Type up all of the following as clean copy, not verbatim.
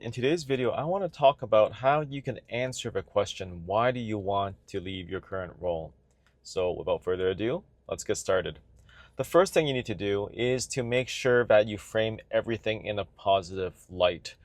In today's video, I want to talk about how you can answer the question, why do you want to leave your current role? So without further ado, let's get started. The first thing you need to do is to make sure that you frame everything in a positive light.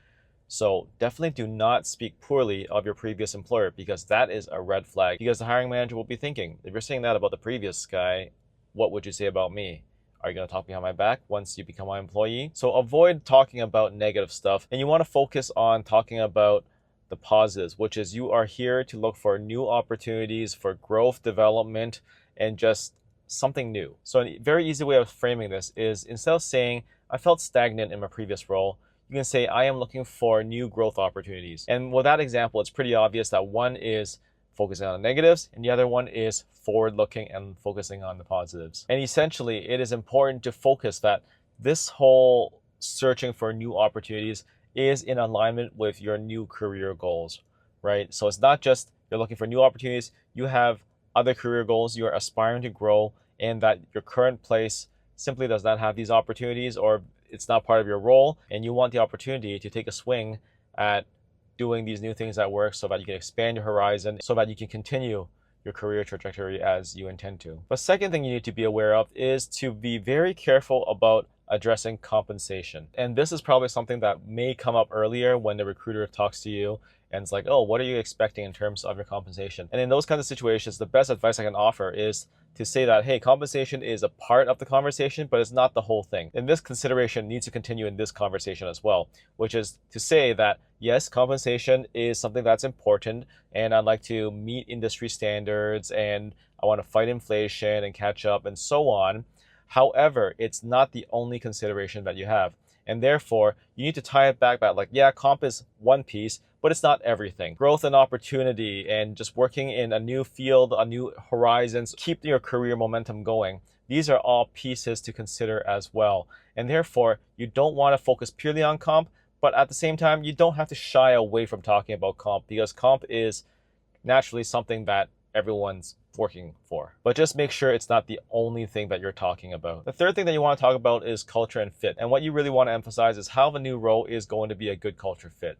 So definitely do not speak poorly of your previous employer because that is a red flag, because the hiring manager will be thinking, if you're saying that about the previous guy, what would you say about me? Are you going to talk behind my back once you become my employee? So avoid talking about negative stuff, and you want to focus on talking about the positives, which is you are here to look for new opportunities for growth, development, and just something new. So a very easy way of framing this is, instead of saying, I felt stagnant in my previous role, you can say, I am looking for new growth opportunities. And with that example, it's pretty obvious that one is focusing on the negatives, and the other one is forward looking and focusing on the positives. And essentially, it is important to focus that this whole searching for new opportunities is in alignment with your new career goals, right? So it's not just you're looking for new opportunities, you have other career goals, you're aspiring to grow, and that your current place simply does not have these opportunities, or it's not part of your role, and you want the opportunity to take a swing at doing these new things at work so that you can expand your horizon, so that you can continue your career trajectory as you intend to. The second thing you need to be aware of is to be very careful about addressing compensation. And this is probably something that may come up earlier when the recruiter talks to you and it's like, oh, what are you expecting in terms of your compensation? And in those kinds of situations, the best advice I can offer is to say that, hey, compensation is a part of the conversation, but it's not the whole thing. And this consideration needs to continue in this conversation as well, which is to say that, yes, compensation is something that's important, and I'd like to meet industry standards, and I want to fight inflation and catch up and so on. However, it's not the only consideration that you have. And therefore, you need to tie it back like, yeah, comp is one piece, but it's not everything. Growth and opportunity and just working in a new field, a new horizons, keep your career momentum going. These are all pieces to consider as well. And therefore, you don't want to focus purely on comp, but at the same time, you don't have to shy away from talking about comp, because comp is naturally something that everyone's working for. But just make sure it's not the only thing that you're talking about. The third thing that you want to talk about is culture and fit. And what you really want to emphasize is how the new role is going to be a good culture fit.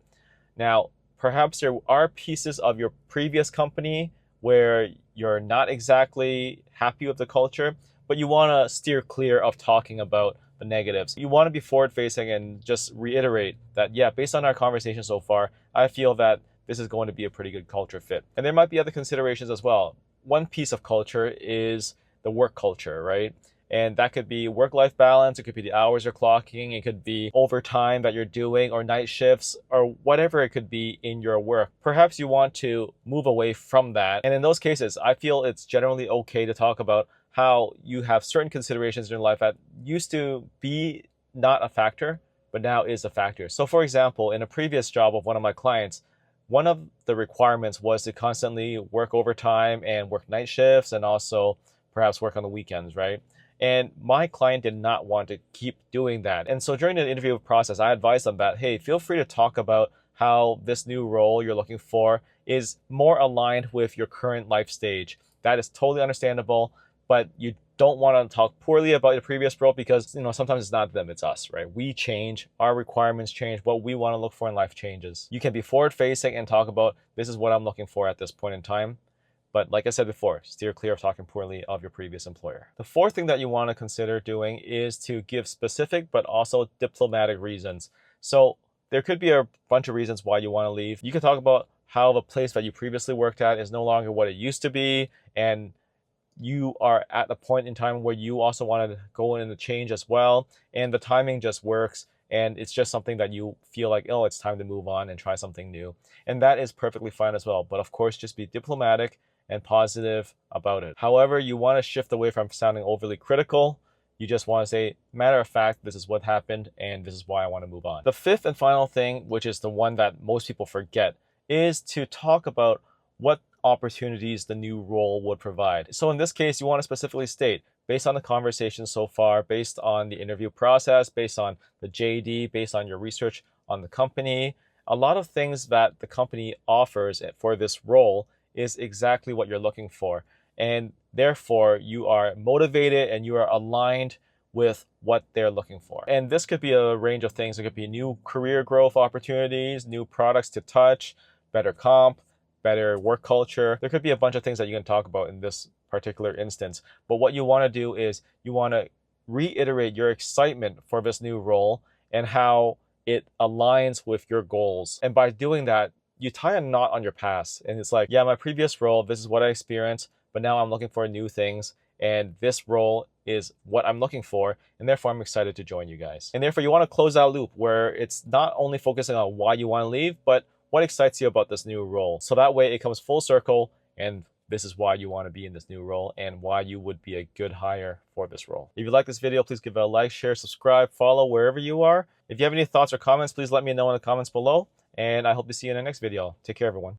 Now, perhaps there are pieces of your previous company where you're not exactly happy with the culture, but you want to steer clear of talking about the negatives. You want to be forward facing and just reiterate that, yeah, based on our conversation so far, I feel that this is going to be a pretty good culture fit. And there might be other considerations as well. One piece of culture is the work culture, right? And that could be work-life balance, it could be the hours you're clocking, it could be overtime that you're doing, or night shifts, or whatever it could be in your work. Perhaps you want to move away from that. And in those cases, I feel it's generally okay to talk about how you have certain considerations in your life that used to be not a factor, but now is a factor. So for example, in a previous job of one of my clients, one of the requirements was to constantly work overtime and work night shifts, and also perhaps work on the weekends, right? And my client did not want to keep doing that. And so during the interview process, I advised them that, hey, feel free to talk about how this new role you're looking for is more aligned with your current life stage. That is totally understandable, but you don't want to talk poorly about your previous role, because sometimes it's not them, it's us, right? We change, our requirements change, what we want to look for in life changes. You can be forward facing and talk about, this is what I'm looking for at this point in time. But like I said before, steer clear of talking poorly of your previous employer. The fourth thing that you want to consider doing is to give specific but also diplomatic reasons. So there could be a bunch of reasons why you want to leave. You can talk about how the place that you previously worked at is no longer what it used to be, and you are at a point in time where you also want to go in and change as well, and the timing just works, and it's just something that you feel like, oh, it's time to move on and try something new. And that is perfectly fine as well. But of course, just be diplomatic and positive about it. However, you want to shift away from sounding overly critical. You just want to say, matter of fact, this is what happened, and this is why I want to move on. The fifth and final thing, which is the one that most people forget, is to talk about what opportunities the new role would provide. So in this case, you want to specifically state, based on the conversation so far, based on the interview process, based on the JD, based on your research on the company, a lot of things that the company offers for this role is exactly what you're looking for. And therefore, you are motivated and you are aligned with what they're looking for. And this could be a range of things. It could be new career growth opportunities, new products to touch, better comp, better work culture. There could be a bunch of things that you can talk about in this particular instance. But what you want to do is you want to reiterate your excitement for this new role and how it aligns with your goals. And by doing that, you tie a knot on your past. And it's like, yeah, my previous role, this is what I experienced, but now I'm looking for new things. And this role is what I'm looking for. And therefore, I'm excited to join you guys. And therefore, you want to close that loop where it's not only focusing on why you want to leave, but what excites you about this new role. So that way it comes full circle, and this is why you want to be in this new role and why you would be a good hire for this role. If you like this video, please give it a like, share, subscribe, follow wherever you are. If you have any thoughts or comments, please let me know in the comments below. And I hope to see you in the next video. Take care, everyone.